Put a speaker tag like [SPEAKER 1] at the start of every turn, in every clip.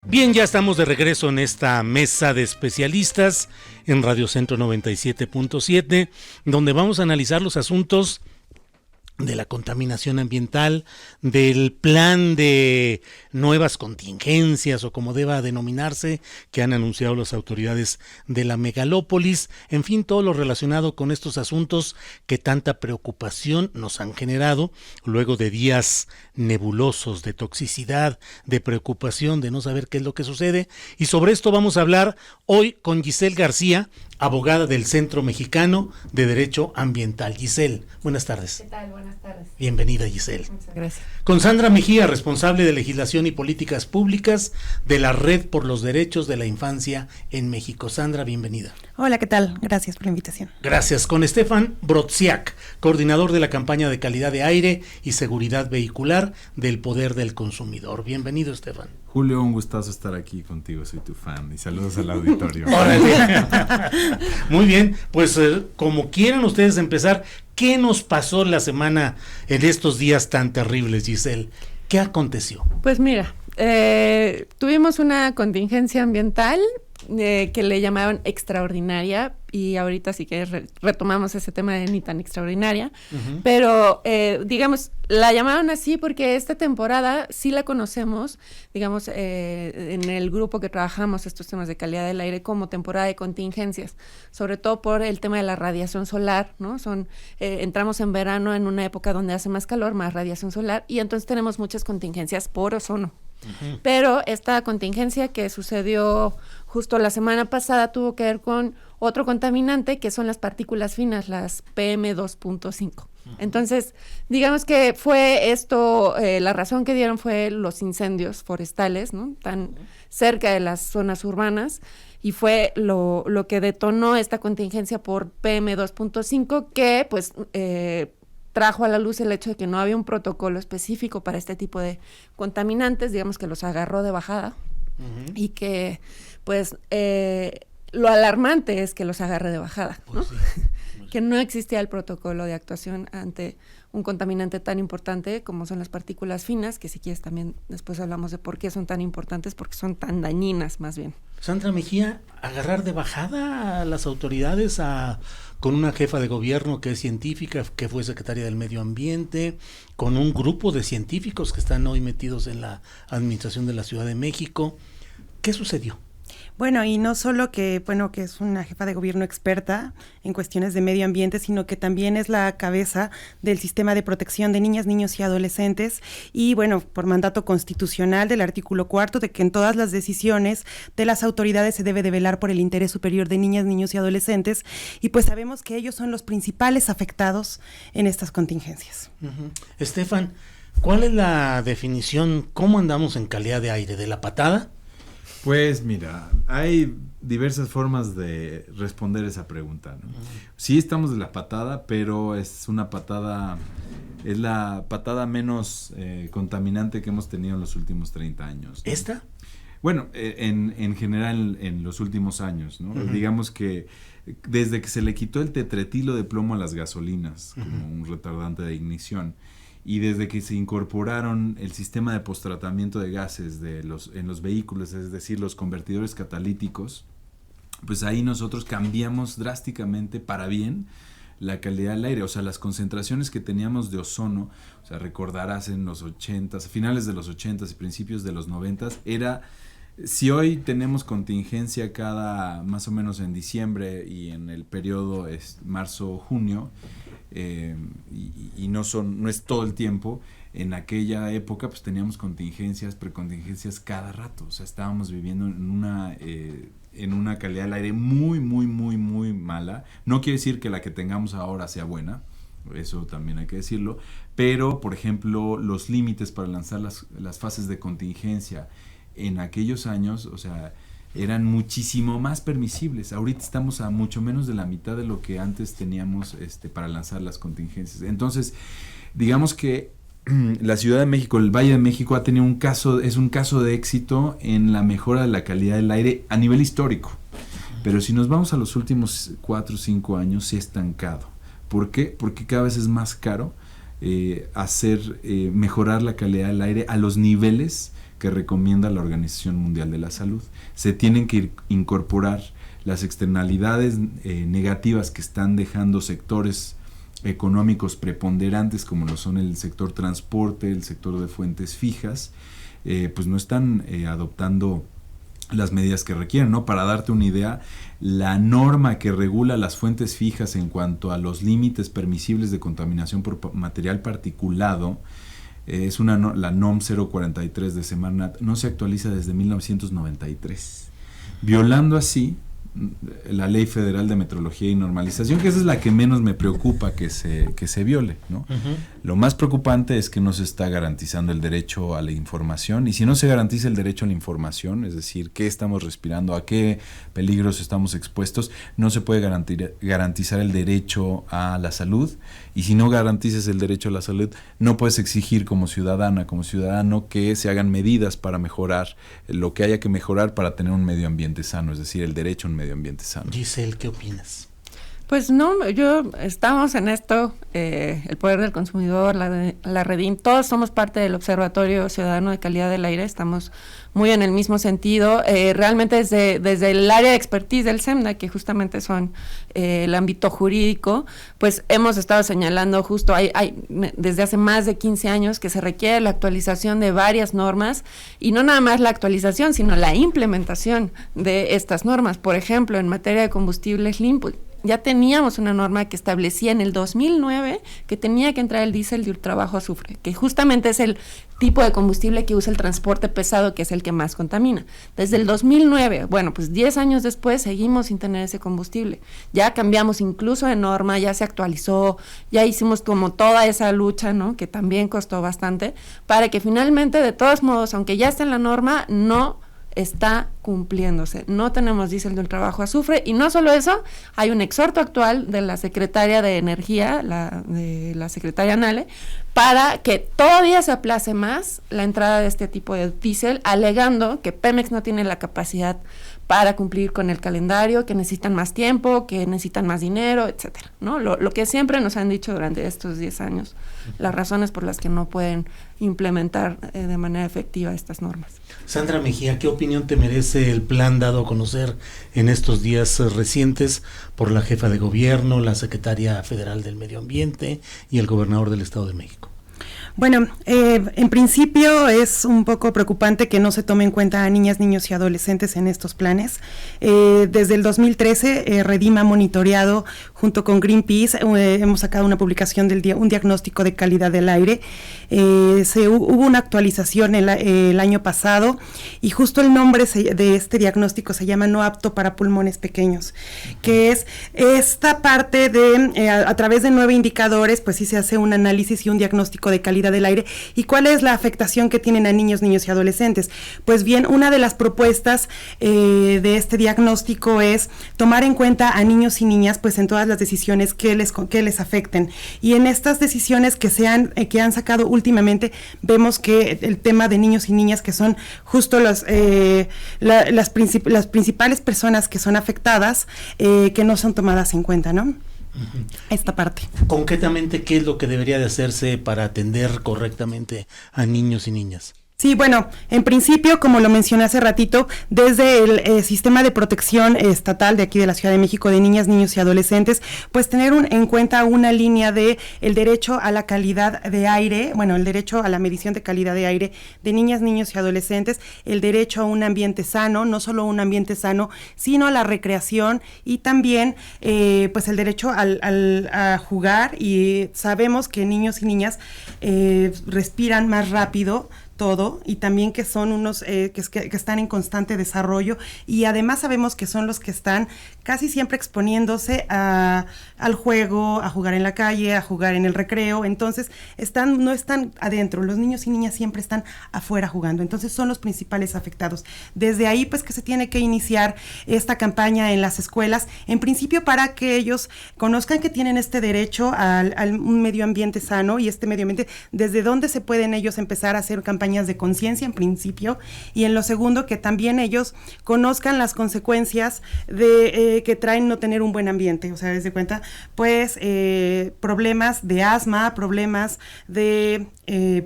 [SPEAKER 1] Bien, ya estamos de regreso en esta mesa de especialistas en Radio Centro 97.7, donde vamos a analizar los asuntos de la contaminación ambiental, del plan de nuevas contingencias o como deba denominarse, que han anunciado las autoridades de la megalópolis, en fin, todo lo relacionado con estos asuntos que tanta preocupación nos han generado luego de días nebulosos de toxicidad, de preocupación, de no saber qué es lo que sucede. Y sobre esto vamos a hablar hoy con Giselle García, abogada del Centro Mexicano de Derecho Ambiental. Giselle, buenas tardes.
[SPEAKER 2] ¿Qué tal? Buenas tardes.
[SPEAKER 1] Bienvenida, Giselle.
[SPEAKER 2] Muchas gracias.
[SPEAKER 1] Con Sandra Mejía, responsable de Legislación y Políticas Públicas de la Red por los Derechos de la Infancia en México. Sandra, bienvenida.
[SPEAKER 3] Hola, ¿qué tal? Gracias por la invitación.
[SPEAKER 1] Gracias. Con Stefan Brodziak, coordinador de la campaña de calidad de aire y seguridad vehicular del Poder del Consumidor. Bienvenido, Stefan.
[SPEAKER 4] Julio, un gustazo estar aquí contigo, soy tu fan y saludos al auditorio.
[SPEAKER 1] Muy bien, pues como quieran ustedes empezar, ¿qué nos pasó la semana en estos días tan terribles, Giselle? ¿Qué aconteció?
[SPEAKER 2] Pues mira, tuvimos una contingencia ambiental que le llamaron extraordinaria, y ahorita sí que retomamos ese tema de ni tan extraordinaria, pero digamos, la llamaron así porque esta temporada sí la conocemos, digamos, en el grupo que trabajamos estos temas de calidad del aire como temporada de contingencias, sobre todo por el tema de la radiación solar, ¿no? Entramos en verano en una época donde hace más calor, más radiación solar, y entonces tenemos muchas contingencias por ozono. Pero esta contingencia que sucedió justo la semana pasada tuvo que ver con otro contaminante, que son las partículas finas, las PM2.5. Entonces, digamos que fue esto, la razón que dieron fue los incendios forestales, ¿no? Tan cerca de las zonas urbanas, y fue lo que detonó esta contingencia por PM2.5, que pues trajo a la luz el hecho de que no había un protocolo específico para este tipo de contaminantes, digamos que los agarró de bajada, y que pues lo alarmante es que los agarre de bajada, ¿no? Pues sí. Que no existía el protocolo de actuación ante un contaminante tan importante como son las partículas finas, que si quieres también después hablamos de por qué son tan importantes, porque son tan dañinas más bien.
[SPEAKER 1] Sandra Mejía, agarrar de bajada a las autoridades, con una jefa de gobierno que es científica, que fue secretaria del Medio Ambiente, con un grupo de científicos que están hoy metidos en la administración de la Ciudad de México. ¿Qué sucedió?
[SPEAKER 3] Bueno, y no solo que es una jefa de gobierno experta en cuestiones de medio ambiente, sino que también es la cabeza del sistema de protección de niñas, niños y adolescentes, y bueno, por mandato constitucional del artículo 4 de que en todas las decisiones de las autoridades se debe de velar por el interés superior de niñas, niños y adolescentes, y pues sabemos que ellos son los principales afectados en estas contingencias.
[SPEAKER 1] Estefan, ¿cuál es la definición? ¿Cómo andamos en calidad de aire? ¿De la patada?
[SPEAKER 4] Pues mira, hay diversas formas de responder esa pregunta, ¿no? Sí estamos de la patada, pero es la patada menos contaminante que hemos tenido en los últimos 30 años, ¿no?
[SPEAKER 1] ¿Esta?
[SPEAKER 4] Bueno, en general en los últimos años, ¿no? Digamos que desde que se le quitó el tetretilo de plomo a las gasolinas como un retardante de ignición, y desde que se incorporaron el sistema de posttratamiento de gases en los vehículos, es decir, los convertidores catalíticos, pues ahí nosotros cambiamos drásticamente para bien la calidad del aire. O sea, las concentraciones que teníamos de ozono, o sea, recordarás en los 80s, finales de los 80s y principios de los 90s, era... Si hoy tenemos contingencia cada más o menos en diciembre y en el periodo marzo-junio, y no es todo el tiempo, en aquella época pues teníamos precontingencias cada rato. O sea, estábamos viviendo en una calidad del aire muy, muy, muy, muy mala. No quiere decir que la que tengamos ahora sea buena, eso también hay que decirlo, pero por ejemplo los límites para lanzar las fases de contingencia en aquellos años, o sea, eran muchísimo más permisibles. Ahorita estamos a mucho menos de la mitad de lo que antes teníamos para lanzar las contingencias. Entonces, digamos que la Ciudad de México, el Valle de México es un caso de éxito en la mejora de la calidad del aire a nivel histórico. Pero si nos vamos a los últimos 4 o 5 años, se ha estancado. ¿Por qué? Porque cada vez es más caro mejorar la calidad del aire a los niveles que recomienda la Organización Mundial de la Salud. Se tienen que incorporar las externalidades negativas que están dejando sectores económicos preponderantes como lo son el sector transporte, el sector de fuentes fijas, pues no están adoptando las medidas que requieren, ¿no? Para darte una idea, la norma que regula las fuentes fijas en cuanto a los límites permisibles de contaminación por material particulado es la NOM 043 de Semarnat, no se actualiza desde 1993, violando así la Ley Federal de Metrología y Normalización, que esa es la que menos me preocupa que se viole, ¿no? Uh-huh. Lo más preocupante es que no se está garantizando el derecho a la información, y si no se garantiza el derecho a la información, es decir, qué estamos respirando, a qué peligros estamos expuestos, no se puede garantizar el derecho a la salud, y si no garantizas el derecho a la salud, no puedes exigir como ciudadana, como ciudadano, que se hagan medidas para mejorar lo que haya que mejorar para tener un medio ambiente sano, es decir, el derecho a un medio ambiente sano.
[SPEAKER 1] Giselle, ¿qué opinas?
[SPEAKER 2] Pues no, estamos en esto, el Poder del Consumidor, la Redin, todos somos parte del Observatorio Ciudadano de Calidad del Aire, estamos muy en el mismo sentido, realmente desde el área de expertise del SEMDA, que justamente son el ámbito jurídico, pues hemos estado señalando justo, desde hace más de 15 años que se requiere la actualización de varias normas, y no nada más la actualización, sino la implementación de estas normas. Por ejemplo, en materia de combustibles limpios, ya teníamos una norma que establecía en el 2009 que tenía que entrar el diésel de ultrabajo azufre, que justamente es el tipo de combustible que usa el transporte pesado, que es el que más contamina. Desde el 2009, bueno, pues 10 años después seguimos sin tener ese combustible. Ya cambiamos incluso de norma, ya se actualizó, ya hicimos como toda esa lucha, ¿no? Que también costó bastante, para que finalmente, de todos modos, aunque ya está en la norma, no está cumpliéndose. No tenemos diésel de ultrabajo azufre, y no solo eso, hay un exhorto actual de la Secretaria de Energía, de la Secretaria Nale, para que todavía se aplace más la entrada de este tipo de diésel, alegando que Pemex no tiene la capacidad para cumplir con el calendario, que necesitan más tiempo, que necesitan más dinero, etcétera, ¿no? Lo que siempre nos han dicho durante estos 10 años, las razones por las que no pueden implementar de manera efectiva estas normas.
[SPEAKER 1] Sandra Mejía, ¿qué opinión te merece el plan dado a conocer en estos días recientes por la jefa de gobierno, la secretaria federal del Medio Ambiente y el gobernador del Estado de México?
[SPEAKER 3] Bueno, en principio es un poco preocupante que no se tome en cuenta a niñas, niños y adolescentes en estos planes. Desde el 2013, Redim ha monitoreado junto con Greenpeace, hemos sacado una publicación un diagnóstico de calidad del aire. Hubo una actualización el año pasado, y justo el nombre de este diagnóstico se llama No apto para pulmones pequeños, que es esta parte de, a través de 9 indicadores, pues sí se hace un análisis y un diagnóstico de calidad del aire. ¿Y cuál es la afectación que tienen a niños, niños y adolescentes? Pues bien, una de las propuestas de este diagnóstico es tomar en cuenta a niños y niñas pues en todas las decisiones que les afecten. Y en estas decisiones que han sacado últimamente, vemos que el tema de niños y niñas, que son justo las principales personas que son afectadas, que no son tomadas en cuenta, ¿no? Esta parte.
[SPEAKER 1] Concretamente, ¿qué es lo que debería de hacerse para atender correctamente a niños y niñas?
[SPEAKER 3] Sí, bueno, en principio, como lo mencioné hace ratito, desde el sistema de protección estatal de aquí de la Ciudad de México de niñas, niños y adolescentes, pues tener en cuenta una línea de el derecho a la calidad de aire, bueno, el derecho a la medición de calidad de aire de niñas, niños y adolescentes, el derecho a un ambiente sano, no solo un ambiente sano, sino a la recreación, y también pues el derecho a jugar, y sabemos que niños y niñas respiran más rápido todo, y también que son unos que están en constante desarrollo, y además sabemos que son los que están casi siempre exponiéndose al juego, a jugar en la calle, a jugar en el recreo. Entonces no están adentro, los niños y niñas siempre están afuera jugando, entonces son los principales afectados. Desde ahí pues que se tiene que iniciar esta campaña en las escuelas, en principio para que ellos conozcan que tienen este derecho a un medio ambiente sano, y este medio ambiente, desde donde se pueden ellos empezar a hacer campañas campañas de conciencia en principio, y en lo segundo, que también ellos conozcan las consecuencias de que traen no tener un buen ambiente. O sea, desde cuenta, pues, problemas de asma, problemas de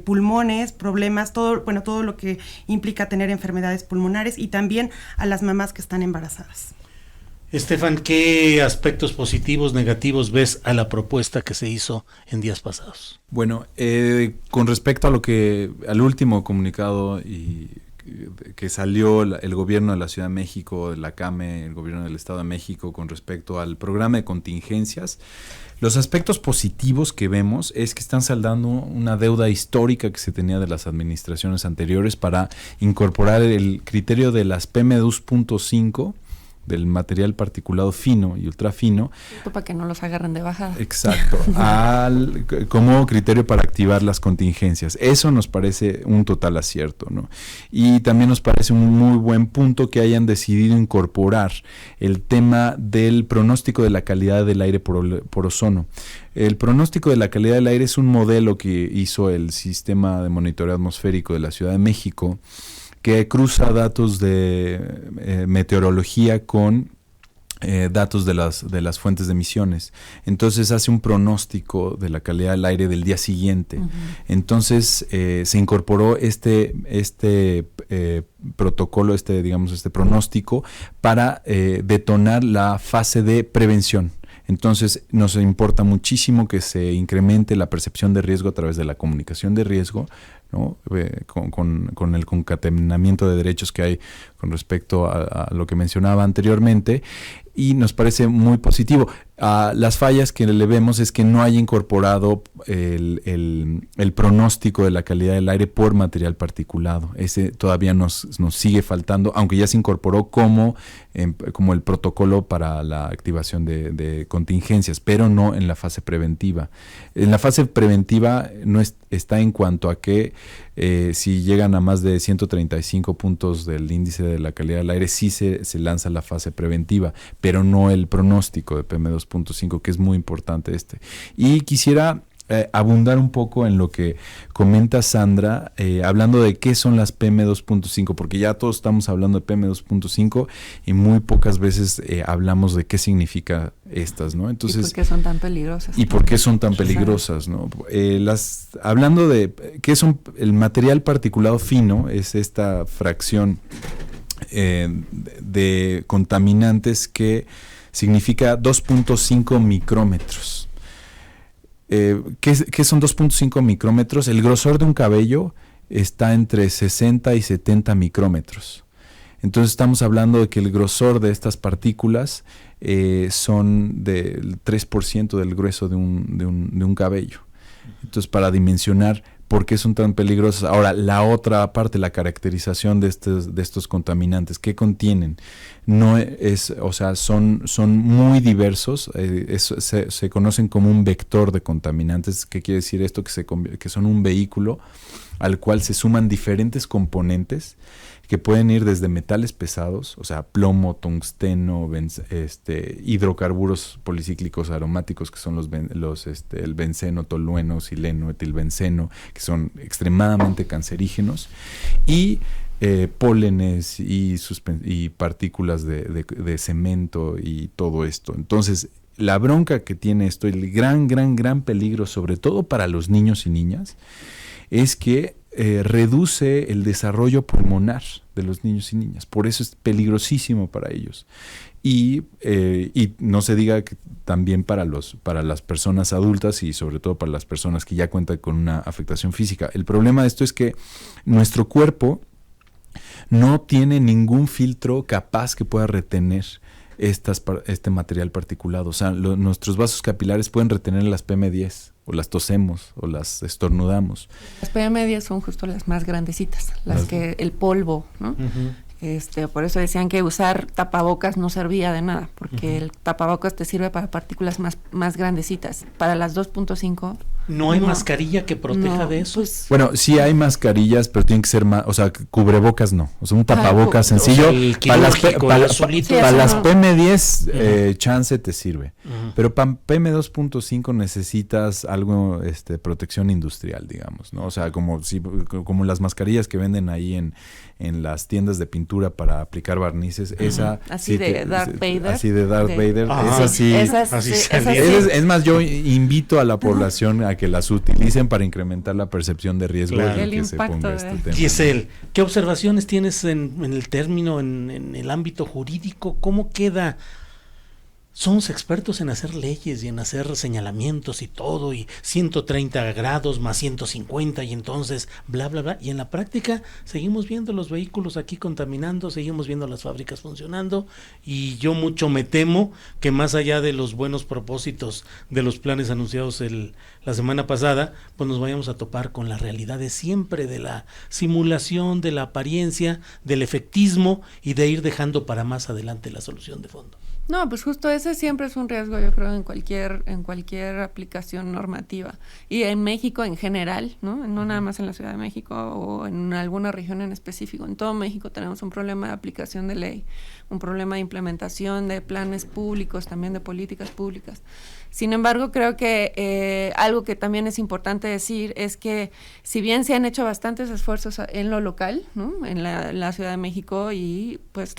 [SPEAKER 3] pulmones, problemas, todo lo que implica tener enfermedades pulmonares, y también a las mamás que están embarazadas.
[SPEAKER 1] Estefan, ¿qué aspectos positivos, negativos ves a la propuesta que se hizo en días pasados?
[SPEAKER 4] Bueno, con respecto a al último comunicado que salió el gobierno de la Ciudad de México, la CAME, el gobierno del Estado de México, con respecto al programa de contingencias, los aspectos positivos que vemos es que están saldando una deuda histórica que se tenía de las administraciones anteriores para incorporar el criterio de las PM2.5, del material particulado fino y ultrafino.
[SPEAKER 2] Para que no los agarren de bajada.
[SPEAKER 4] Exacto, como criterio para activar las contingencias. Eso nos parece un total acierto, ¿no? Y también nos parece un muy buen punto que hayan decidido incorporar el tema del pronóstico de la calidad del aire por ozono. El pronóstico de la calidad del aire es un modelo que hizo el Sistema de Monitoreo Atmosférico de la Ciudad de México, que cruza datos de meteorología con datos de las fuentes de emisiones. Entonces hace un pronóstico de la calidad del aire del día siguiente. Uh-huh. Entonces se incorporó este protocolo, este pronóstico para detonar la fase de prevención. Entonces nos importa muchísimo que se incremente la percepción de riesgo a través de la comunicación de riesgo, ¿no? Con el concatenamiento de derechos que hay con respecto a lo que mencionaba anteriormente, y nos parece muy positivo. Las fallas que le vemos es que no haya incorporado el pronóstico de la calidad del aire por material particulado. Ese todavía nos sigue faltando, aunque ya se incorporó como el protocolo para la activación de contingencias, pero no en la fase preventiva. En la fase preventiva no está en cuanto a que si llegan a más de 135 puntos del índice de la calidad del aire, sí se lanza la fase preventiva, pero no el pronóstico de PM2.5, que es muy importante Y quisiera abundar un poco en lo que comenta Sandra, hablando de qué son las PM2.5, porque ya todos estamos hablando de PM2.5 y muy pocas veces hablamos de qué significa estas, ¿no? Entonces,
[SPEAKER 2] ¿y por qué son tan peligrosas?
[SPEAKER 4] ¿Y por qué son tan peligrosas, no? Hablando de qué son el material particulado fino, es esta fracción de contaminantes que significa 2.5 micrómetros. ¿Qué son 2.5 micrómetros? El grosor de un cabello está entre 60 y 70 micrómetros. Entonces estamos hablando de que el grosor de estas partículas son del 3% del grueso de un cabello. Entonces, para dimensionar por qué son tan peligrosos. Ahora, la otra parte, la caracterización de estos contaminantes, ¿qué contienen? No es, o sea, son muy diversos, se conocen como un vector de contaminantes. ¿Qué quiere decir esto? Que son un vehículo al cual se suman diferentes componentes que pueden ir desde metales pesados, o sea, plomo, tungsteno, hidrocarburos policíclicos aromáticos, que son el benceno, tolueno, sileno, etilbenceno, que son extremadamente cancerígenos, y pólenes y partículas de cemento y todo esto. Entonces, la bronca que tiene esto, el gran peligro, sobre todo para los niños y niñas, es que reduce el desarrollo pulmonar de los niños y niñas. Por eso es peligrosísimo para ellos. Y no se diga que también para las personas adultas y sobre todo para las personas que ya cuentan con una afectación física. El problema de esto es que nuestro cuerpo no tiene ningún filtro capaz que pueda retener este material particulado. O sea, nuestros vasos capilares pueden retener las PM10, o las tosemos, o las estornudamos.
[SPEAKER 2] Las PM10 son justo las más grandecitas, las que el polvo, ¿no? Uh-huh. Por eso decían que usar tapabocas no servía de nada, porque el tapabocas te sirve para partículas más grandecitas. Para las 2.5...
[SPEAKER 1] ¿No hay mascarilla que proteja de eso?
[SPEAKER 2] Pues,
[SPEAKER 4] bueno, sí hay mascarillas, pero tienen que ser más, o sea, cubrebocas no. O sea, un tapabocas sencillo.
[SPEAKER 1] O sea,
[SPEAKER 4] para las PM10, chance te sirve. Pero para PM2.5 necesitas algo, protección industrial, digamos, ¿no? O sea, como las mascarillas que venden ahí en las tiendas de pintura para aplicar barnices, esa...
[SPEAKER 2] Así de Darth Vader.
[SPEAKER 4] Así de Darth Vader, es más, yo invito a la población a que las utilicen para incrementar la percepción de riesgo y que se ponga este tema.
[SPEAKER 1] Giselle, ¿qué observaciones tienes en el término, en el ámbito jurídico? ¿Cómo queda? Somos expertos en hacer leyes y en hacer señalamientos y todo, y 130 grados más 150 y entonces bla, bla, bla. Y en la práctica seguimos viendo los vehículos aquí contaminando, seguimos viendo las fábricas funcionando, y yo mucho me temo que más allá de los buenos propósitos de los planes anunciados la semana pasada, pues nos vayamos a topar con la realidad de siempre, de la simulación, de la apariencia, del efectismo y de ir dejando para más adelante la solución de fondo.
[SPEAKER 2] No, pues justo ese siempre es un riesgo, yo creo, en cualquier aplicación normativa. Y en México en general, ¿no? No nada más en la Ciudad de México o en alguna región en específico. En todo México tenemos un problema de aplicación de ley, un problema de implementación de planes públicos, también de políticas públicas. Sin embargo, creo que algo que también es importante decir es que si bien se han hecho bastantes esfuerzos en lo local, ¿no? En la Ciudad de México, y pues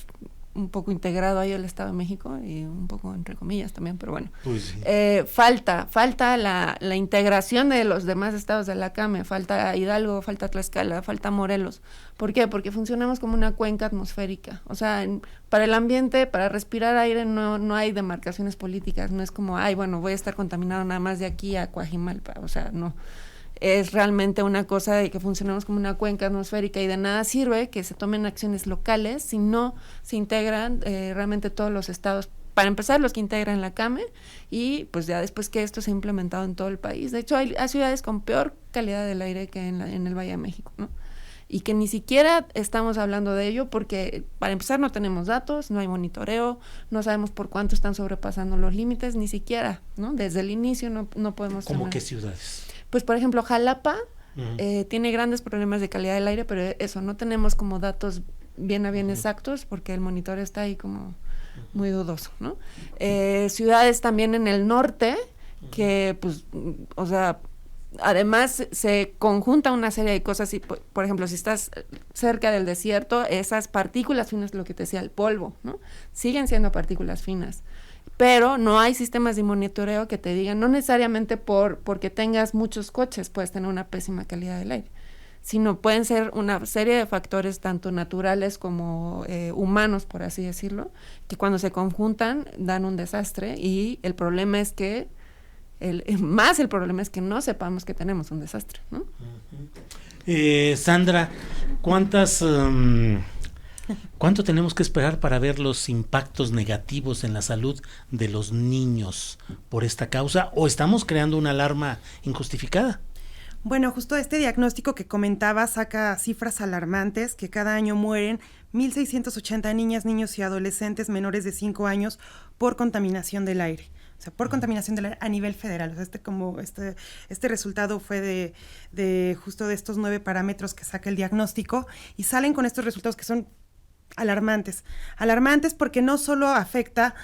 [SPEAKER 2] un poco integrado ahí el Estado de México y un poco entre comillas también, pero bueno,
[SPEAKER 1] pues sí.
[SPEAKER 2] Falta la integración de los demás estados de la CAME, falta Hidalgo, falta Tlaxcala, falta Morelos. ¿Por qué? Porque funcionamos como una cuenca atmosférica, o sea, para el ambiente, para respirar aire no hay demarcaciones políticas, no es como, bueno, voy a estar contaminado nada más de aquí a Coajimalpa, o sea, no. Es realmente una cosa de que funcionamos como una cuenca atmosférica, y de nada sirve que se tomen acciones locales si no se integran realmente todos los estados. Para empezar, los que integran la CAME, y pues ya después que esto se ha implementado en todo el país. De hecho, hay ciudades con peor calidad del aire que en el Valle de México, ¿no? Y que ni siquiera estamos hablando de ello porque, para empezar, no tenemos datos, no hay monitoreo, no sabemos por cuánto están sobrepasando los límites, ni siquiera, ¿no? Desde el inicio no podemos...
[SPEAKER 1] ¿Cómo qué ciudades?
[SPEAKER 2] Pues, por ejemplo, Jalapa tiene grandes problemas de calidad del aire, pero eso, no tenemos como datos bien exactos porque el monitoreo está ahí como muy dudoso, ¿no? Ciudades también en el norte que, pues, o sea, además se conjunta una serie de cosas, y por ejemplo, si estás cerca del desierto, esas partículas finas, lo que te decía, el polvo, ¿no? Siguen siendo partículas finas. Pero no hay sistemas de monitoreo que te digan, no necesariamente porque tengas muchos coches puedes tener una pésima calidad del aire, sino pueden ser una serie de factores tanto naturales como humanos, por así decirlo, que cuando se conjuntan dan un desastre, y el problema es que el problema es que no sepamos que tenemos un desastre, ¿no?
[SPEAKER 1] Sandra, ¿cuánto tenemos que esperar para ver los impactos negativos en la salud de los niños por esta causa, o estamos creando una alarma injustificada?
[SPEAKER 3] Bueno, justo este diagnóstico que comentaba saca cifras alarmantes, que cada año mueren 1,680 niñas, niños y adolescentes menores de 5 años por contaminación del aire. O sea, por contaminación del aire a nivel federal. O sea, este resultado fue de justo de estos 9 parámetros que saca el diagnóstico, y salen con estos resultados que son alarmantes porque no solo afecta,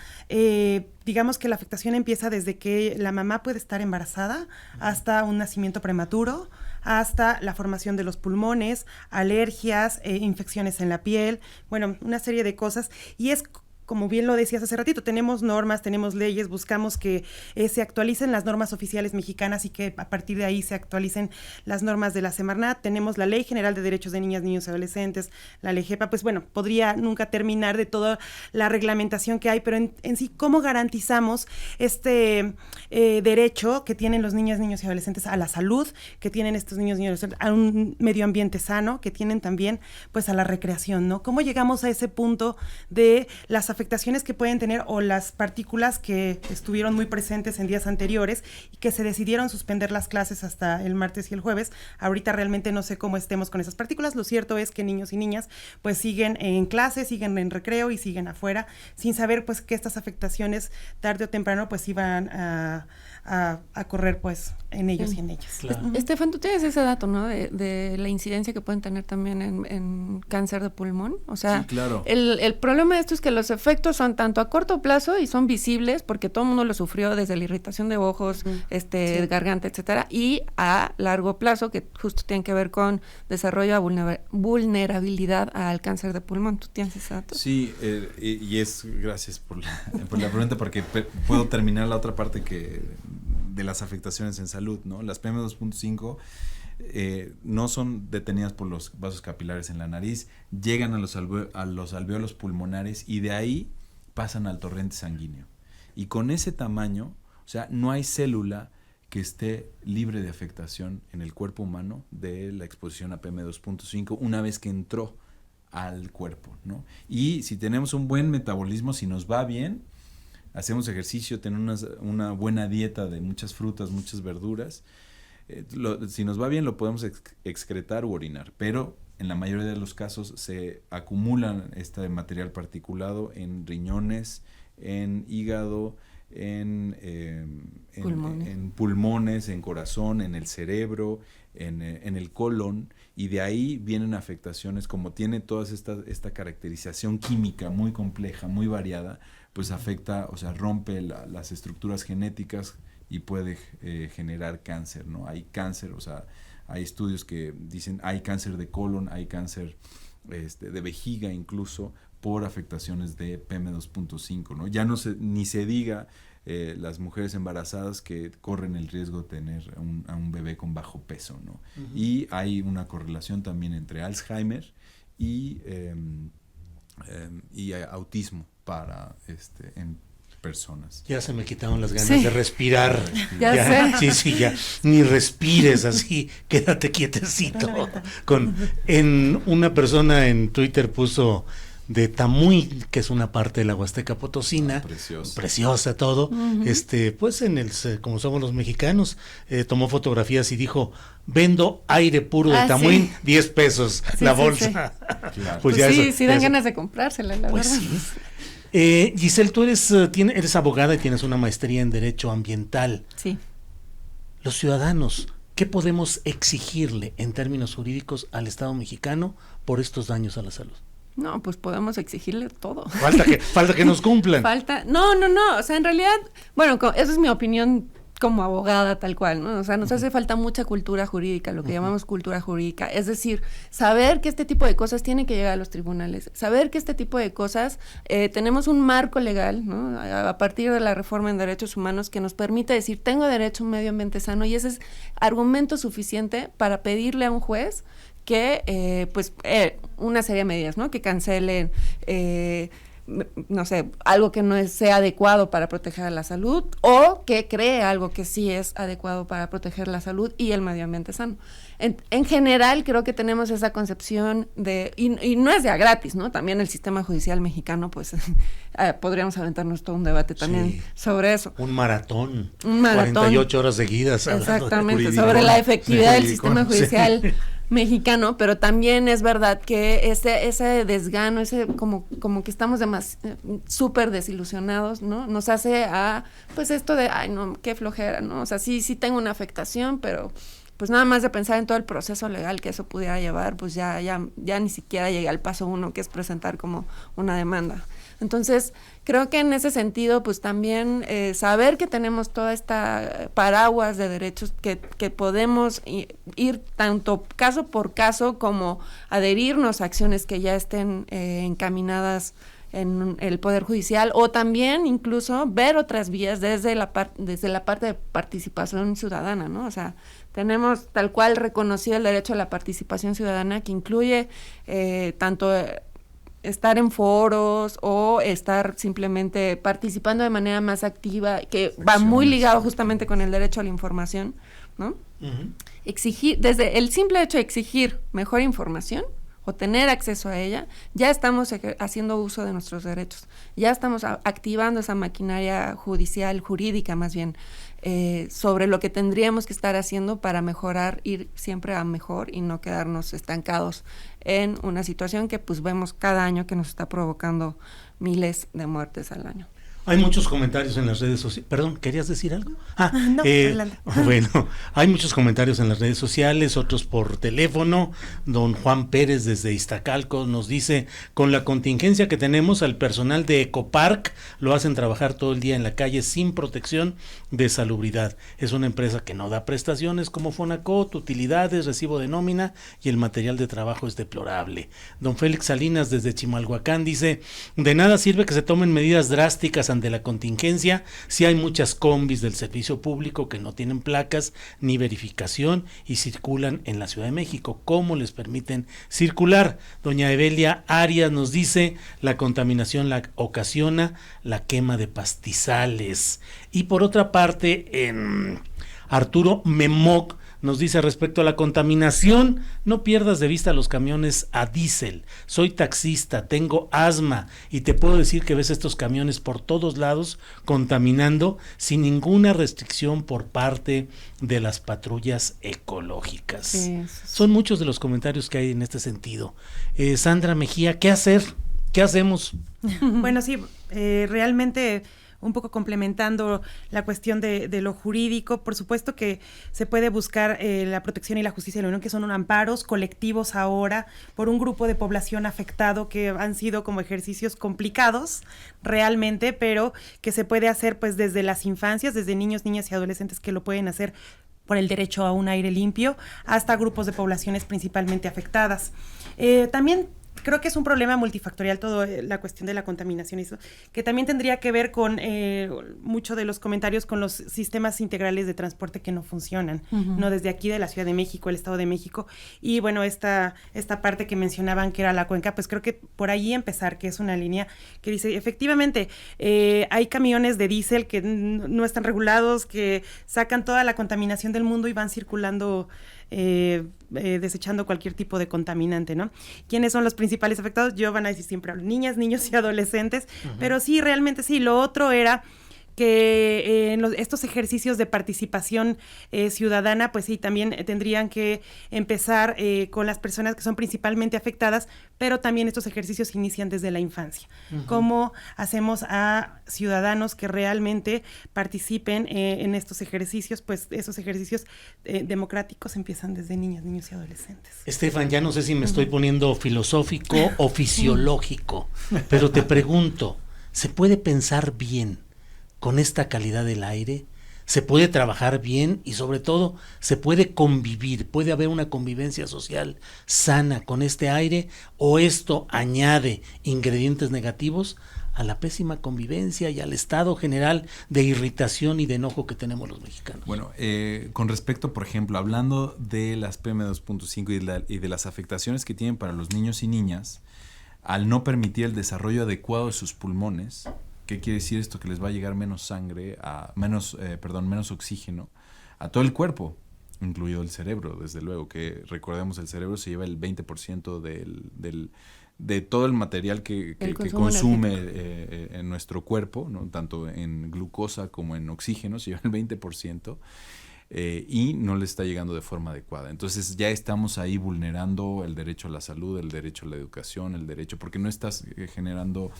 [SPEAKER 3] digamos que la afectación empieza desde que la mamá puede estar embarazada hasta un nacimiento prematuro, hasta la formación de los pulmones, alergias, infecciones en la piel, bueno, una serie de cosas, y es como bien lo decías hace ratito, tenemos normas, tenemos leyes, buscamos que se actualicen las normas oficiales mexicanas y que a partir de ahí se actualicen las normas de la Semarnat. Tenemos la Ley General de Derechos de Niñas, Niños y Adolescentes, la Ley GEPA. Pues bueno, podría nunca terminar de toda la reglamentación que hay, pero en sí, ¿cómo garantizamos este derecho que tienen los niños, niños y adolescentes a la salud, que tienen estos niños, niños y adolescentes a un medio ambiente sano, que tienen también pues a la recreación, ¿no? ¿Cómo llegamos a ese punto de las afectaciones que pueden tener o las partículas que estuvieron muy presentes en días anteriores y que se decidieron suspender las clases hasta el martes y el jueves? Ahorita realmente no sé cómo estemos con esas partículas. Lo cierto es que niños y niñas pues siguen en clase, siguen en recreo y siguen afuera sin saber pues que estas afectaciones tarde o temprano pues iban a correr pues en ellos y en ellas.
[SPEAKER 1] Claro.
[SPEAKER 2] Estefan, tú tienes ese dato, ¿no? De la incidencia que pueden tener también en cáncer de pulmón. O sea,
[SPEAKER 4] sí, claro.
[SPEAKER 2] El problema de esto es que los efectos efectos son tanto a corto plazo y son visibles porque todo el mundo lo sufrió, desde la irritación de ojos, garganta, etcétera, y a largo plazo, que justo tienen que ver con desarrollo a vulnerabilidad al cáncer de pulmón. ¿Tú tienes ese dato?
[SPEAKER 4] Sí, y gracias por la pregunta, porque puedo terminar la otra parte de las afectaciones en salud, ¿no? Las PM2.5 no son detenidas por los vasos capilares en la nariz, llegan a los alvéolos pulmonares y de ahí pasan al torrente sanguíneo. Y con ese tamaño, o sea, no hay célula que esté libre de afectación en el cuerpo humano de la exposición a PM2.5 una vez que entró al cuerpo, ¿no? Y si tenemos un buen metabolismo, si nos va bien, hacemos ejercicio, tenemos una buena dieta de muchas frutas, muchas verduras, si nos va bien lo podemos excretar u orinar, pero en la mayoría de los casos se acumulan este material particulado en riñones, en hígado, en pulmones, en corazón, en el cerebro, en el colon, y de ahí vienen afectaciones. Como tiene toda esta caracterización química muy compleja, muy variada, pues afecta, o sea, rompe las estructuras genéticas y puede generar cáncer, ¿no? Hay cáncer, o sea, hay estudios que dicen hay cáncer de colon, hay cáncer de vejiga incluso, por afectaciones de PM2.5, ¿no? Ya ni se diga las mujeres embarazadas que corren el riesgo de tener a un bebé con bajo peso, ¿no? Uh-huh. Y hay una correlación también entre Alzheimer y autismo en personas.
[SPEAKER 1] Ya se me quitaron las ganas de respirar.
[SPEAKER 2] Ya sé.
[SPEAKER 1] Sí, ya. Ni respires así, quédate quietecito. En una persona en Twitter puso de Tamuy, que es una parte de la Huasteca Potosina, preciosa todo, uh-huh. Pues como somos los mexicanos, tomó fotografías y dijo: vendo aire puro de Tamuy, sí. 10 pesos la bolsa.
[SPEAKER 2] Sí. Claro. Pues ya sí dan ganas de comprársela, la verdad.
[SPEAKER 1] Sí. Giselle, tú eres abogada y tienes una maestría en Derecho Ambiental.
[SPEAKER 2] Sí.
[SPEAKER 1] Los ciudadanos, ¿qué podemos exigirle en términos jurídicos al Estado mexicano por estos daños a la salud?
[SPEAKER 2] No, pues podemos exigirle todo.
[SPEAKER 1] Falta que nos cumplan.
[SPEAKER 2] No, o sea, en realidad, bueno, esa es mi opinión como abogada tal cual, ¿no? O sea, nos hace falta mucha cultura jurídica, lo que llamamos cultura jurídica, es decir, saber que este tipo de cosas tienen que llegar a los tribunales, saber que este tipo de cosas, tenemos un marco legal, ¿no? A partir de la reforma en derechos humanos que nos permite decir, tengo derecho a un medio ambiente sano, y ese es argumento suficiente para pedirle a un juez que, una serie de medidas, ¿no? Que cancelen, no sé, algo que no sea adecuado para proteger a la salud, o que cree algo que sí es adecuado para proteger la salud y el medio ambiente sano. En general, creo que tenemos esa concepción y no es de a gratis, ¿no? También el sistema judicial mexicano, pues, podríamos aventarnos todo un debate también sobre eso.
[SPEAKER 1] Un maratón. 48 horas seguidas.
[SPEAKER 2] Exactamente, sobre la efectividad del sistema judicial mexicano, pero también es verdad que ese desgano, como que estamos súper desilusionados, ¿no? Nos hace pues esto de, ay, no, qué flojera, ¿no? O sea, sí tengo una afectación, pero pues nada más de pensar en todo el proceso legal que eso pudiera llevar, pues ya ni siquiera llegué al paso 1, que es presentar como una demanda. Entonces, creo que en ese sentido, pues también saber que tenemos toda esta paraguas de derechos que podemos ir tanto caso por caso como adherirnos a acciones que ya estén encaminadas en el Poder Judicial, o también incluso ver otras vías desde la parte de participación ciudadana, ¿no? O sea, tenemos tal cual reconocido el derecho a la participación ciudadana, que incluye tanto estar en foros o estar simplemente participando de manera más activa, que va muy ligado justamente con el derecho a la información, ¿no? Uh-huh. Exigir, desde el simple hecho de exigir mejor información o tener acceso a ella, ya estamos haciendo uso de nuestros derechos, ya estamos activando esa maquinaria judicial, jurídica más bien, sobre lo que tendríamos que estar haciendo para mejorar, ir siempre a mejor y no quedarnos estancados en una situación que pues vemos cada año que nos está provocando miles de muertes al año.
[SPEAKER 1] Hay muchos comentarios en las redes sociales. Perdón, ¿querías decir algo?
[SPEAKER 3] No, adelante.
[SPEAKER 1] Bueno, hay muchos comentarios en las redes sociales, otros por teléfono. Don Juan Pérez desde Iztacalco nos dice, con la contingencia que tenemos, al personal de Ecopark lo hacen trabajar todo el día en la calle sin protección de salubridad. Es una empresa que no da prestaciones como Fonacot, utilidades, recibo de nómina y el material de trabajo es deplorable. Don Félix Salinas desde Chimalhuacán dice, de nada sirve que se tomen medidas drásticas ante la contingencia si hay muchas combis del servicio público que no tienen placas ni verificación y circulan en la Ciudad de México. ¿Cómo les permiten circular? Doña Evelia Arias nos dice, la contaminación la ocasiona la quema de pastizales. Y por otra parte, Arturo Memoc nos dice respecto a la contaminación, no pierdas de vista los camiones a diésel. Soy taxista, tengo asma y te puedo decir que ves estos camiones por todos lados contaminando sin ninguna restricción por parte de las patrullas ecológicas. Sí. Son muchos de los comentarios que hay en este sentido. Sandra Mejía, ¿qué hacer? ¿Qué hacemos?
[SPEAKER 3] Bueno, sí, realmente un poco complementando la cuestión de lo jurídico, por supuesto que se puede buscar la protección y la justicia de la Unión, que son amparos colectivos ahora por un grupo de población afectado que han sido como ejercicios complicados realmente, pero que se puede hacer pues desde las infancias, desde niños, niñas y adolescentes que lo pueden hacer por el derecho a un aire limpio, hasta grupos de poblaciones principalmente afectadas. También creo que es un problema multifactorial toda la cuestión de la contaminación, eso, que también tendría que ver con mucho de los comentarios con los sistemas integrales de transporte que no funcionan, no desde aquí de la Ciudad de México, el Estado de México, y bueno, esta parte que mencionaban que era la cuenca, pues creo que por ahí empezar, que es una línea que dice, efectivamente, hay camiones de diésel que no están regulados, que sacan toda la contaminación del mundo y van circulando desechando cualquier tipo de contaminante, ¿no? ¿Quiénes son los principales afectados? Yo van a decir siempre niñas, niños y adolescentes, pero sí, realmente sí. Lo otro era que estos ejercicios de participación ciudadana, pues sí, también tendrían que empezar con las personas que son principalmente afectadas, pero también estos ejercicios inician desde la infancia. ¿Cómo hacemos a ciudadanos que realmente participen en estos ejercicios? Pues esos ejercicios democráticos empiezan desde niñas, niños y adolescentes.
[SPEAKER 1] Estefan, ya no sé si me estoy poniendo filosófico o fisiológico, pero te pregunto, ¿se puede pensar bien con esta calidad del aire? ¿Se puede trabajar bien y sobre todo se puede convivir? ¿Puede haber una convivencia social sana con este aire o esto añade ingredientes negativos a la pésima convivencia y al estado general de irritación y de enojo que tenemos los mexicanos?
[SPEAKER 4] Bueno, con respecto, por ejemplo, hablando de las PM2.5 y de las afectaciones que tienen para los niños y niñas, al no permitir el desarrollo adecuado de sus pulmones, ¿qué quiere decir esto? Que les va a llegar menos sangre, menos oxígeno a todo el cuerpo, incluido el cerebro, desde luego, que recordemos, el cerebro se lleva el 20% de todo el material que consume en nuestro cuerpo, ¿no? Tanto en glucosa como en oxígeno, se lleva el 20%. Y no le está llegando de forma adecuada. Entonces ya estamos ahí vulnerando el derecho a la salud, el derecho a la educación, el derecho, porque no estás generando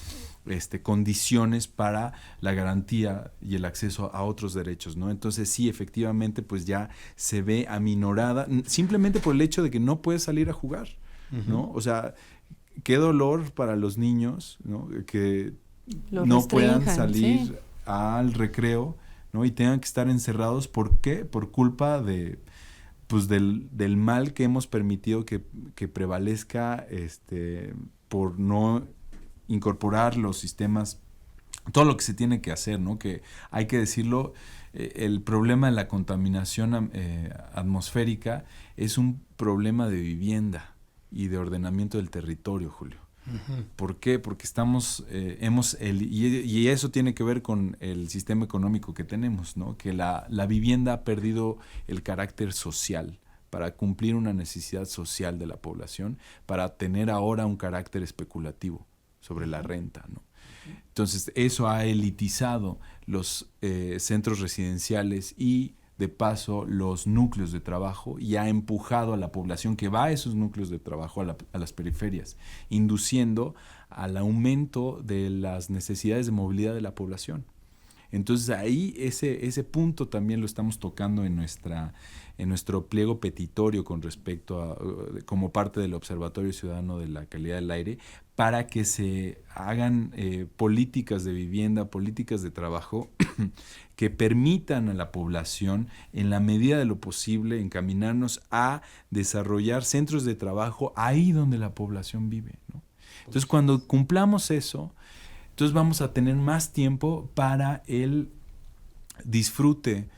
[SPEAKER 4] condiciones para la garantía y el acceso a otros derechos, ¿no? Entonces sí, efectivamente, pues ya se ve aminorada, simplemente por el hecho de que no puedes salir a jugar, ¿no? O sea, qué dolor para los niños, ¿no? Que no puedan salir al recreo, ¿no? Y tengan que estar encerrados. ¿Por qué? Por culpa del mal que hemos permitido que prevalezca, por no incorporar los sistemas, todo lo que se tiene que hacer, ¿no? Que hay que decirlo, el problema de la contaminación atmosférica es un problema de vivienda y de ordenamiento del territorio, Julio. ¿Por qué? Porque y eso tiene que ver con el sistema económico que tenemos, ¿no? Que la vivienda ha perdido el carácter social para cumplir una necesidad social de la población, para tener ahora un carácter especulativo sobre la renta, ¿no? Entonces eso ha elitizado los centros residenciales y de paso los núcleos de trabajo y ha empujado a la población que va a esos núcleos de trabajo a las periferias, induciendo al aumento de las necesidades de movilidad de la población. Entonces ahí ese punto también lo estamos tocando en nuestro pliego petitorio con respecto a, como parte del Observatorio Ciudadano de la Calidad del Aire, para que se hagan políticas de vivienda, políticas de trabajo que permitan a la población, en la medida de lo posible, encaminarnos a desarrollar centros de trabajo ahí donde la población vive, ¿no? Entonces, cuando cumplamos eso, entonces vamos a tener más tiempo para el disfrute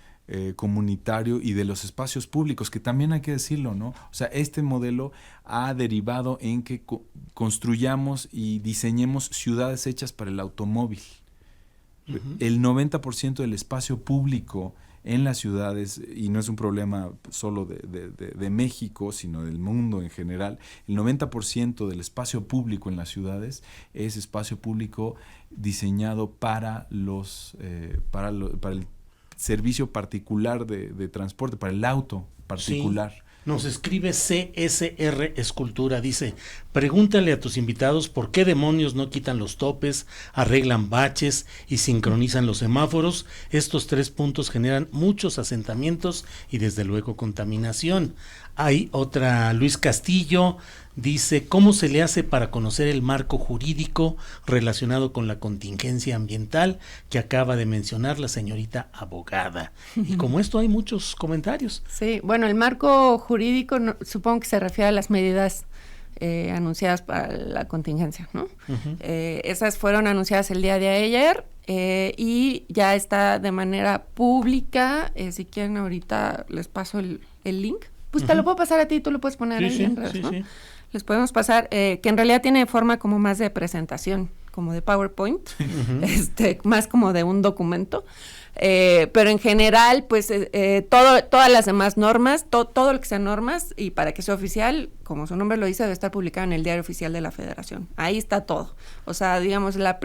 [SPEAKER 4] comunitario y de los espacios públicos, que también hay que decirlo, ¿no? O sea, este modelo ha derivado en que construyamos y diseñemos ciudades hechas para el automóvil. Uh-huh. El 90% del espacio público en las ciudades, y no es un problema solo de México, sino del mundo en general, el 90% del espacio público en las ciudades es espacio público diseñado para el servicio particular de transporte, para el auto particular.
[SPEAKER 1] Sí. Nos escribe CSR Escultura, dice: pregúntale a tus invitados por qué demonios no quitan los topes, arreglan baches y sincronizan los semáforos. Estos 3 puntos generan muchos asentamientos y desde luego contaminación. Hay otra, Luis Castillo, dice: ¿cómo se le hace para conocer el marco jurídico relacionado con la contingencia ambiental que acaba de mencionar la señorita abogada? Y como esto hay muchos comentarios.
[SPEAKER 2] Sí, bueno, el marco jurídico supongo que se refiere a las medidas anunciadas para la contingencia, ¿no? Uh-huh. Esas fueron anunciadas el día de ayer y ya está de manera pública. Si quieren ahorita les paso el link. Pues te lo puedo pasar a ti, tú lo puedes poner ahí en redes, ¿no? Sí. Les podemos pasar, que en realidad tiene forma como más de presentación, como de PowerPoint, uh-huh. Más como de un documento, pero en general, pues, todas las demás normas, todo lo que sean normas, y para que sea oficial, como su nombre lo dice, debe estar publicado en el Diario Oficial de la Federación. Ahí está todo. O sea, digamos, la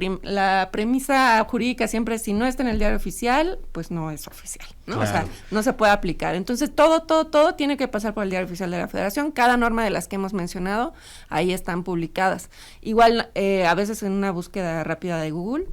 [SPEAKER 2] premisa jurídica siempre es: si no está en el Diario Oficial, pues no es oficial, ¿no? Claro. O sea, no se puede aplicar. Entonces, todo tiene que pasar por el Diario Oficial de la Federación. Cada norma de las que hemos mencionado, ahí están publicadas. Igual, a veces en una búsqueda rápida de Google,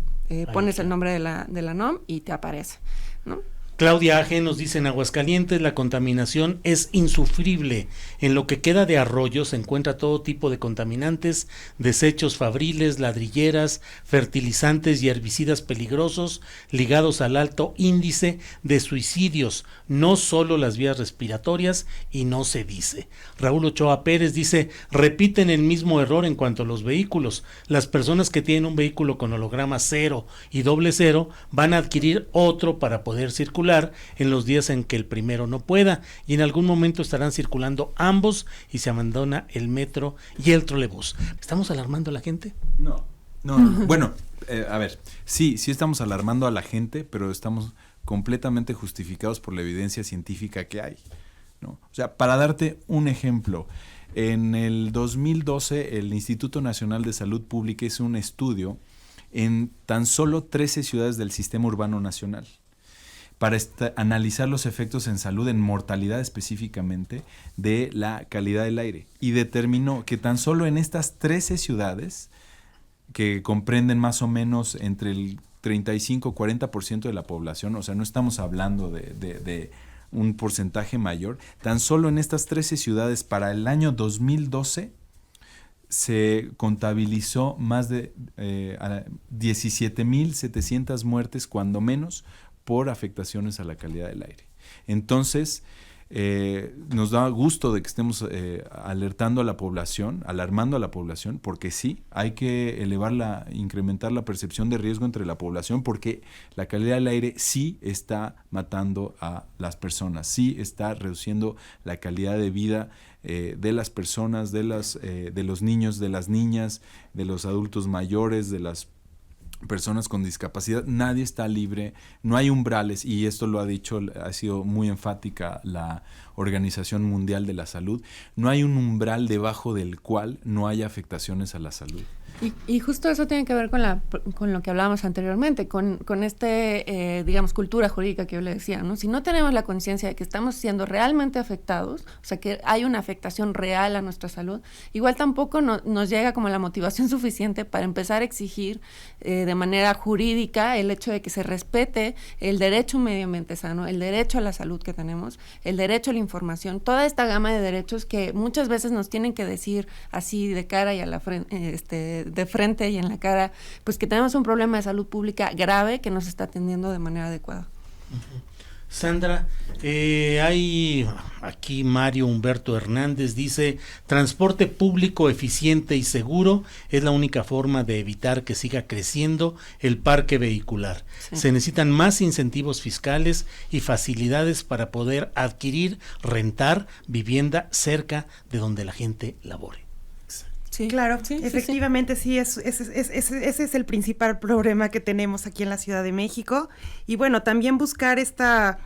[SPEAKER 2] pones el nombre de la NOM y te aparece, ¿no?
[SPEAKER 1] Claudia Aje nos dice: en Aguascalientes la contaminación es insufrible. En lo que queda de arroyos se encuentra todo tipo de contaminantes, desechos fabriles, ladrilleras, fertilizantes y herbicidas peligrosos ligados al alto índice de suicidios, no solo las vías respiratorias, y no se dice. Raúl Ochoa Pérez dice: repiten el mismo error en cuanto a los vehículos. Las personas que tienen un vehículo con holograma 0 y 00 van a adquirir otro para poder circular en los días en que el primero no pueda, y en algún momento estarán circulando ambos y se abandona el metro y el trolebús. ¿Estamos alarmando a la gente?
[SPEAKER 4] No. Bueno, a ver, sí estamos alarmando a la gente, pero estamos completamente justificados por la evidencia científica que hay, ¿no? O sea, para darte un ejemplo, en el 2012 el Instituto Nacional de Salud Pública hizo un estudio en tan solo 13 ciudades del Sistema Urbano Nacional para analizar los efectos en salud, en mortalidad específicamente, de la calidad del aire. Y determinó que tan solo en estas 13 ciudades, que comprenden más o menos entre el 35-40% de la población, o sea, no estamos hablando de un porcentaje mayor, tan solo en estas 13 ciudades para el año 2012 se contabilizó más de 17,700 muertes, cuando menos, por afectaciones a la calidad del aire. Entonces, nos da gusto de que estemos alertando a la población, alarmando a la población, porque sí, hay que incrementar la percepción de riesgo entre la población, porque la calidad del aire sí está matando a las personas, sí está reduciendo la calidad de vida de las personas, de los niños, de las niñas, de los adultos mayores, de las personas con discapacidad. Nadie está libre, no hay umbrales, y esto lo ha sido muy enfática la Organización Mundial de la Salud. No hay un umbral debajo del cual no haya afectaciones a la salud.
[SPEAKER 2] Y justo eso tiene que ver con lo que hablábamos anteriormente, con digamos, cultura jurídica que yo le decía, ¿no? Si no tenemos la conciencia de que estamos siendo realmente afectados, o sea, que hay una afectación real a nuestra salud, igual tampoco nos llega como la motivación suficiente para empezar a exigir de manera jurídica el hecho de que se respete el derecho a un medio ambiente sano, el derecho a la salud que tenemos, el derecho a la información, toda esta gama de derechos que muchas veces nos tienen que decir así de cara y a la frente, de frente y en la cara, pues que tenemos un problema de salud pública grave que no se está atendiendo de manera adecuada.
[SPEAKER 1] Uh-huh. Sandra, hay aquí Mario Humberto Hernández dice: transporte público eficiente y seguro es la única forma de evitar que siga creciendo el parque vehicular. Sí. Se necesitan más incentivos fiscales y facilidades para poder adquirir, rentar vivienda cerca de donde la gente labore.
[SPEAKER 3] Sí, claro, sí, efectivamente sí, ese es el principal problema que tenemos aquí en la Ciudad de México. Y bueno, también buscar esta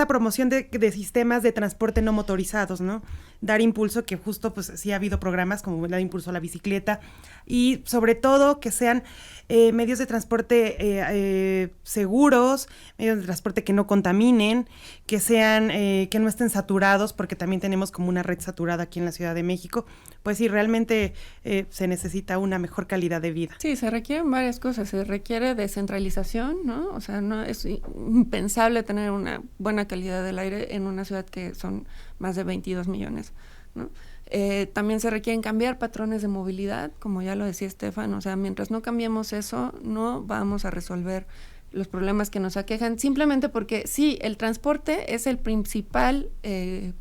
[SPEAKER 3] promoción de sistemas de transporte no motorizados, ¿no? Dar impulso, que justo pues sí ha habido programas como dar impulso a la bicicleta, y sobre todo que sean medios de transporte seguros, medios de transporte que no contaminen, que sean que no estén saturados, porque también tenemos como una red saturada aquí en la Ciudad de México. Pues sí, realmente se necesita una mejor calidad de vida.
[SPEAKER 2] Sí, se requieren varias cosas. Se requiere descentralización, ¿no? O sea, no es impensable tener una buena calidad del aire en una ciudad que son más de 22 millones, ¿no? También se requieren cambiar patrones de movilidad, como ya lo decía Estefan. O sea, mientras no cambiemos eso, no vamos a resolver los problemas que nos aquejan, simplemente porque sí, el transporte es el principal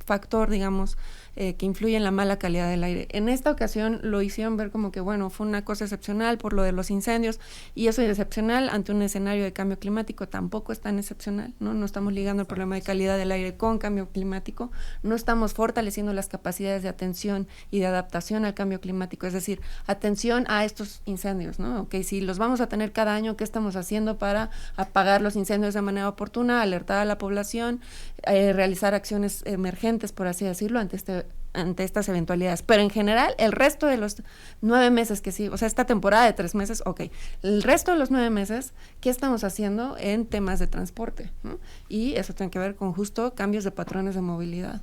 [SPEAKER 2] factor, digamos, que influye en la mala calidad del aire. En esta ocasión lo hicieron ver como que, bueno, fue una cosa excepcional por lo de los incendios, y eso es excepcional ante un escenario de cambio climático. Tampoco es tan excepcional, ¿no? No estamos ligando el problema de calidad del aire con cambio climático, no estamos fortaleciendo las capacidades de atención y de adaptación al cambio climático, es decir, atención a estos incendios, ¿no? Ok, si los vamos a tener cada año, ¿qué estamos haciendo para apagar los incendios de manera oportuna, alertar a la población, realizar acciones emergentes, por así decirlo, ante estas eventualidades? Pero en general, el resto de los 9 meses que sí, o sea, esta temporada de 3 meses, ok, el resto de los 9 meses, ¿qué estamos haciendo en temas de transporte, ¿no? Y eso tiene que ver con justo cambios de patrones de movilidad.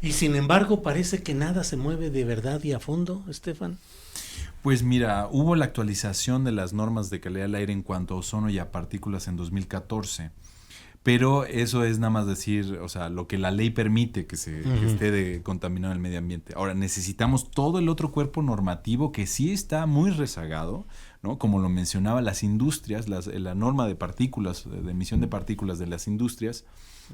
[SPEAKER 1] Y sin embargo, parece que nada se mueve de verdad y a fondo, Estefan.
[SPEAKER 4] Pues mira, hubo la actualización de las normas de calidad del aire en cuanto a ozono y a partículas en 2014. Pero eso es nada más decir, o sea, lo que la ley permite que esté contaminado el medio ambiente. Ahora, necesitamos todo el otro cuerpo normativo que sí está muy rezagado, ¿no? Como lo mencionaba, las industrias, la norma de partículas, de emisión de partículas de las industrias,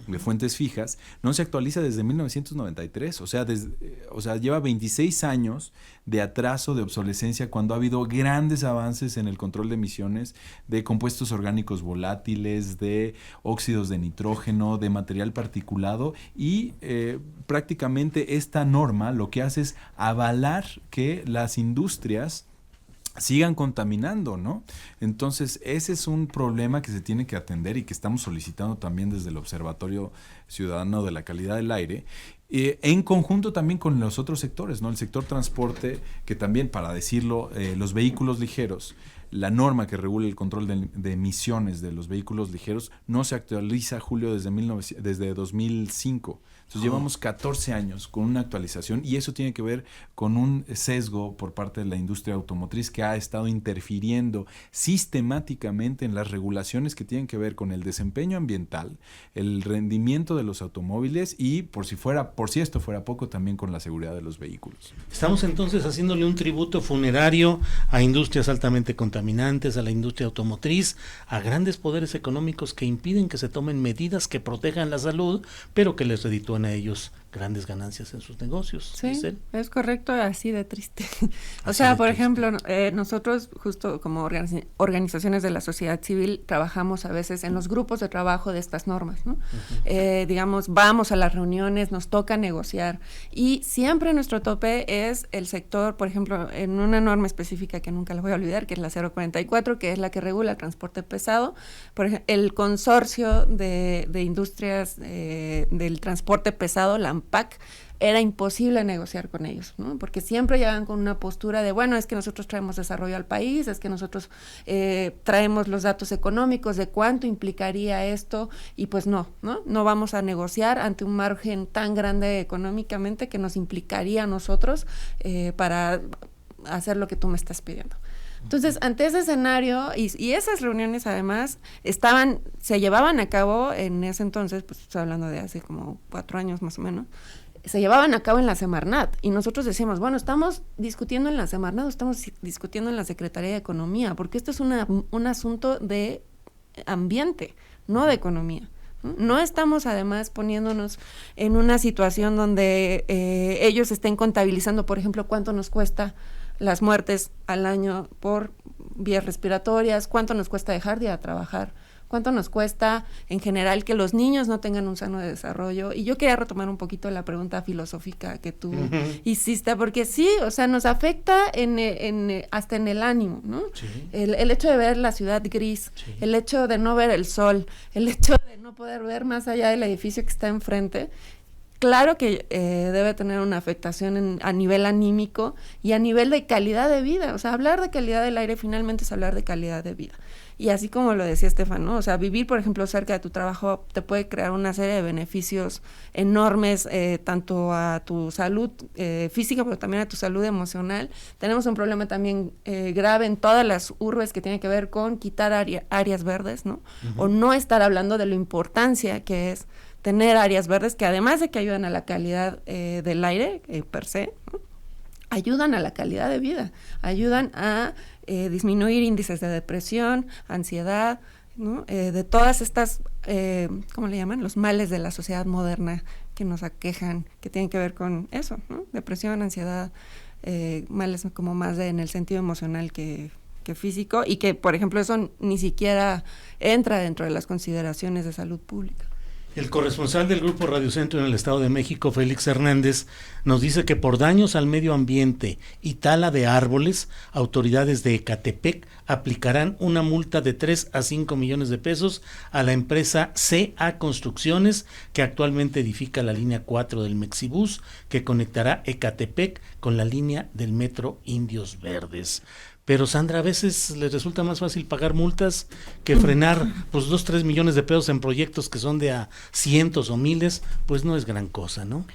[SPEAKER 4] de fuentes fijas, no se actualiza desde 1993, o sea, lleva 26 años de atraso, de obsolescencia, cuando ha habido grandes avances en el control de emisiones de compuestos orgánicos volátiles, de óxidos de nitrógeno, de material particulado, y prácticamente esta norma lo que hace es avalar que las industrias sigan contaminando, ¿no? Entonces, ese es un problema que se tiene que atender y que estamos solicitando también desde el Observatorio Ciudadano de la Calidad del Aire, en conjunto también con los otros sectores, ¿no? El sector transporte, que también, para decirlo, los vehículos ligeros, la norma que regula el control de emisiones de los vehículos ligeros no se actualiza, Julio, desde 2005. Entonces llevamos 14 años con una actualización, y eso tiene que ver con un sesgo por parte de la industria automotriz que ha estado interfiriendo sistemáticamente en las regulaciones que tienen que ver con el desempeño ambiental, el rendimiento de los automóviles y, por si esto fuera poco, también con la seguridad de los vehículos.
[SPEAKER 1] Estamos entonces haciéndole un tributo funerario a industrias altamente contaminantes, a la industria automotriz, a grandes poderes económicos que impiden que se tomen medidas que protejan la salud, pero que les reditúan a ellos grandes ganancias en sus negocios.
[SPEAKER 2] Sí,
[SPEAKER 1] Giselle.
[SPEAKER 2] Es correcto, así de triste. O sea, por ejemplo, nosotros justo como organizaciones de la sociedad civil trabajamos a veces en los grupos de trabajo de estas normas, ¿no? Uh-huh. Digamos, vamos a las reuniones, nos toca negociar, y siempre nuestro tope es el sector, por ejemplo, en una norma específica que nunca la voy a olvidar, que es la 044, que es la que regula el transporte pesado. Por ejemplo, el consorcio de industrias del transporte transporte pesado, la ANPAC, era imposible negociar con ellos, ¿no? Porque siempre llegan con una postura de, bueno, es que nosotros traemos desarrollo al país, es que nosotros traemos los datos económicos de cuánto implicaría esto, y pues no vamos a negociar ante un margen tan grande económicamente que nos implicaría a nosotros para hacer lo que tú me estás pidiendo. Entonces, ante ese escenario, y esas reuniones además se llevaban a cabo en ese entonces, pues estoy hablando de hace como 4 años más o menos, se llevaban a cabo en la Semarnat, y nosotros decíamos, bueno, estamos discutiendo en la Semarnat o estamos discutiendo en la Secretaría de Economía, porque esto es un asunto de ambiente, no de economía. No estamos además poniéndonos en una situación donde ellos estén contabilizando, por ejemplo, cuánto nos cuesta las muertes al año por vías respiratorias, cuánto nos cuesta dejar de ir a trabajar, cuánto nos cuesta en general que los niños no tengan un sano desarrollo. Y yo quería retomar un poquito la pregunta filosófica que tú hiciste, porque sí, o sea, nos afecta hasta en el ánimo, ¿no? Sí. El hecho de ver la ciudad gris, sí. El hecho de no ver el sol, el hecho de no poder ver más allá del edificio que está enfrente. Claro que debe tener una afectación a nivel anímico y a nivel de calidad de vida. O sea, hablar de calidad del aire finalmente es hablar de calidad de vida. Y así como lo decía Estefan, ¿no? O sea, vivir, por ejemplo, cerca de tu trabajo te puede crear una serie de beneficios enormes, tanto a tu salud física, pero también a tu salud emocional. Tenemos un problema también grave en todas las urbes que tiene que ver con quitar áreas verdes, ¿no? Uh-huh. O no estar hablando de la importancia que es tener áreas verdes que, además de que ayudan a la calidad del aire per se, ¿no? Ayudan a la calidad de vida, ayudan a disminuir índices de depresión, ansiedad, ¿no? De todas estas, ¿cómo le llaman? Los males de la sociedad moderna que nos aquejan, que tienen que ver con eso, ¿no? Depresión, ansiedad, males como más en el sentido emocional que físico, y que, por ejemplo, eso ni siquiera entra dentro de las consideraciones de salud pública.
[SPEAKER 1] El corresponsal del Grupo Radio Centro en el Estado de México, Félix Hernández, nos dice que por daños al medio ambiente y tala de árboles, autoridades de Ecatepec aplicarán una multa de 3 a 5 millones de pesos a la empresa CA Construcciones, que actualmente edifica la línea 4 del Mexibús, que conectará Ecatepec con la línea del Metro Indios Verdes. Pero, Sandra, a veces les resulta más fácil pagar multas que frenar pues 2-3 millones de pesos en proyectos que son de a cientos o miles, pues no es gran cosa, ¿no?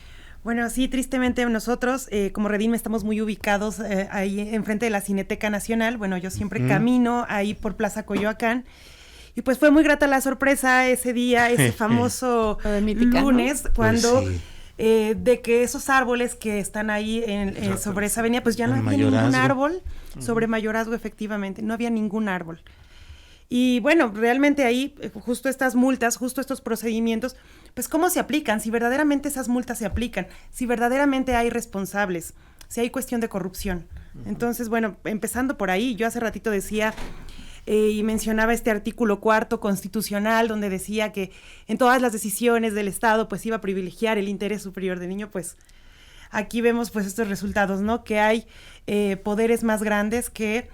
[SPEAKER 3] Bueno, sí, tristemente nosotros como Redime estamos muy ubicados ahí enfrente de la Cineteca Nacional. Bueno, yo siempre camino ahí por Plaza Coyoacán. Y pues fue muy grata la sorpresa ese día, ese famoso lunes, cuando... Sí. De que esos árboles que están ahí sobre esa avenida, pues ya no había ningún árbol, sobre Mayorazgo, efectivamente, no había ningún árbol. Y bueno, realmente ahí, justo estas multas, justo estos procedimientos, pues ¿cómo se aplican? Si verdaderamente esas multas se aplican, si verdaderamente hay responsables, si hay cuestión de corrupción. Entonces, bueno, empezando por ahí, yo hace ratito decía... y mencionaba este artículo 4 constitucional donde decía que en todas las decisiones del Estado pues iba a privilegiar el interés superior del niño. Pues aquí vemos pues estos resultados, ¿no? Que hay poderes más grandes que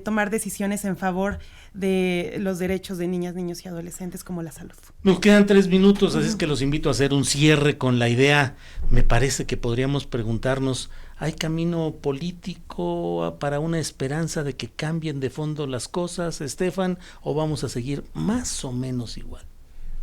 [SPEAKER 3] tomar decisiones en favor de los derechos de niñas, niños y adolescentes, como la salud.
[SPEAKER 1] Nos quedan 3 minutos, así es que los invito a hacer un cierre con la idea. Me parece que podríamos preguntarnos, ¿hay camino político para una esperanza de que cambien de fondo las cosas, Estefan, o vamos a seguir más o menos igual?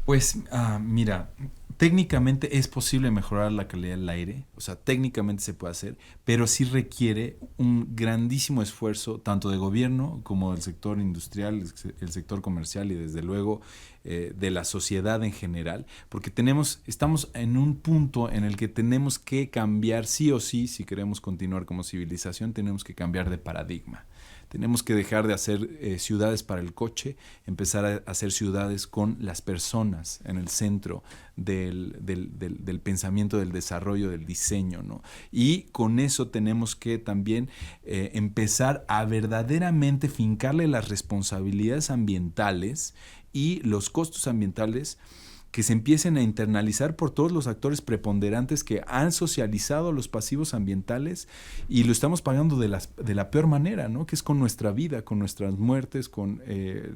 [SPEAKER 4] Pues mira, técnicamente es posible mejorar la calidad del aire, o sea, técnicamente se puede hacer, pero sí requiere un grandísimo esfuerzo tanto de gobierno como del sector industrial, el sector comercial y desde luego de la sociedad en general, porque estamos en un punto en el que tenemos que cambiar sí o sí, si queremos continuar como civilización, tenemos que cambiar de paradigma. Tenemos que dejar de hacer ciudades para el coche, empezar a hacer ciudades con las personas en el centro del pensamiento, del desarrollo, del diseño, ¿no? Y con eso tenemos que también empezar a verdaderamente fincarle las responsabilidades ambientales y los costos ambientales que se empiecen a internalizar por todos los actores preponderantes que han socializado los pasivos ambientales y lo estamos pagando de la peor manera, ¿no? Que es con nuestra vida, con nuestras muertes, con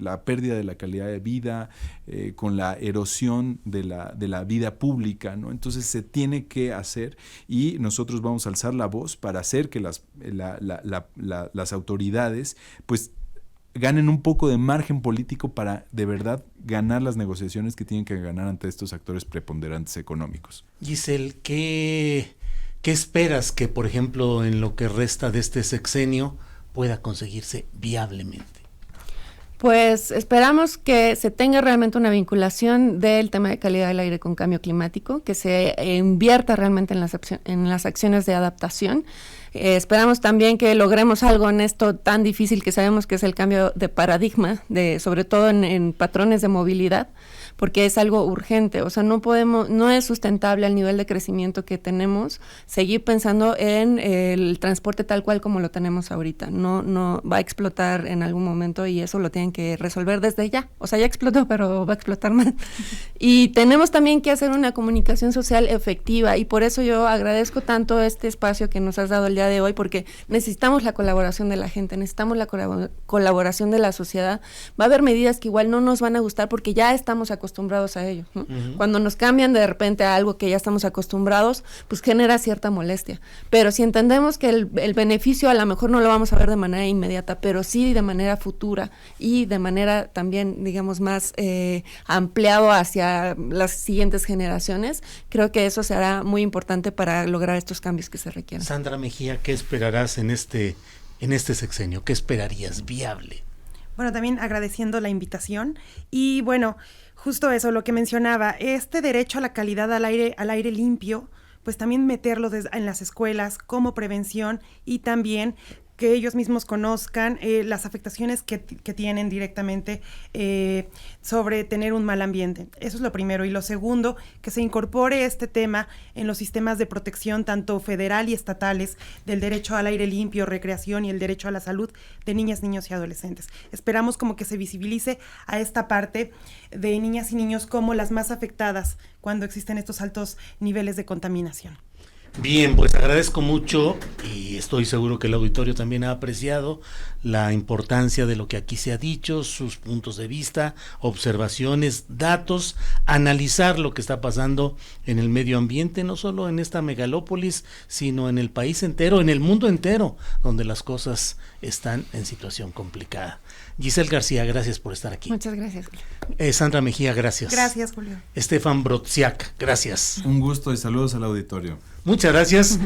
[SPEAKER 4] la pérdida de la calidad de vida, con la erosión de la vida pública, ¿no? Entonces se tiene que hacer y nosotros vamos a alzar la voz para hacer que las autoridades pues ganen un poco de margen político para de verdad ganar las negociaciones que tienen que ganar ante estos actores preponderantes económicos.
[SPEAKER 1] Giselle, ¿qué esperas que, por ejemplo, en lo que resta de este sexenio pueda conseguirse viablemente?
[SPEAKER 2] Pues esperamos que se tenga realmente una vinculación del tema de calidad del aire con cambio climático, que se invierta realmente en las acciones de adaptación. Esperamos también que logremos algo en esto tan difícil que sabemos que es el cambio de paradigma, sobre todo en patrones de movilidad, porque es algo urgente. O sea, no es sustentable al nivel de crecimiento que tenemos seguir pensando en el transporte tal cual como lo tenemos ahorita. No va a explotar en algún momento y eso lo tienen que resolver desde ya. O sea, ya explotó, pero va a explotar más. Y tenemos también que hacer una comunicación social efectiva y por eso yo agradezco tanto este espacio que nos has dado el día de hoy, porque necesitamos la colaboración de la gente, necesitamos la colaboración de la sociedad. Va a haber medidas que igual no nos van a gustar porque ya estamos acostumbrados a ello, ¿no? Uh-huh. Cuando nos cambian de repente a algo que ya estamos acostumbrados, pues genera cierta molestia. Pero si entendemos que el beneficio a lo mejor no lo vamos a ver de manera inmediata, pero sí de manera futura y de manera también, digamos, más ampliado hacia las siguientes generaciones, creo que eso será muy importante para lograr estos cambios que se requieren.
[SPEAKER 1] Sandra Mejía, ¿qué esperarás en este sexenio? ¿Qué esperarías viable?
[SPEAKER 3] Bueno, también agradeciendo la invitación y bueno, justo eso, lo que mencionaba, este derecho a la calidad al aire limpio, pues también meterlo en las escuelas como prevención y también que ellos mismos conozcan las afectaciones que tienen directamente sobre tener un mal ambiente. Eso es lo primero. Y lo segundo, que se incorpore este tema en los sistemas de protección, tanto federal y estatales, del derecho al aire limpio, recreación y el derecho a la salud de niñas, niños y adolescentes. Esperamos como que se visibilice a esta parte de niñas y niños como las más afectadas cuando existen estos altos niveles de contaminación.
[SPEAKER 1] Bien, pues agradezco mucho y estoy seguro que el auditorio también ha apreciado la importancia de lo que aquí se ha dicho, sus puntos de vista, observaciones, datos, analizar lo que está pasando en el medio ambiente, no solo en esta megalópolis, sino en el país entero, en el mundo entero, donde las cosas están en situación complicada. Giselle García, gracias por estar aquí.
[SPEAKER 2] Muchas gracias,
[SPEAKER 1] Julio. Sandra Mejía, gracias.
[SPEAKER 3] Gracias, Julio.
[SPEAKER 1] Estefan Brodziak, gracias.
[SPEAKER 4] Un gusto y saludos al auditorio.
[SPEAKER 1] Muchas gracias.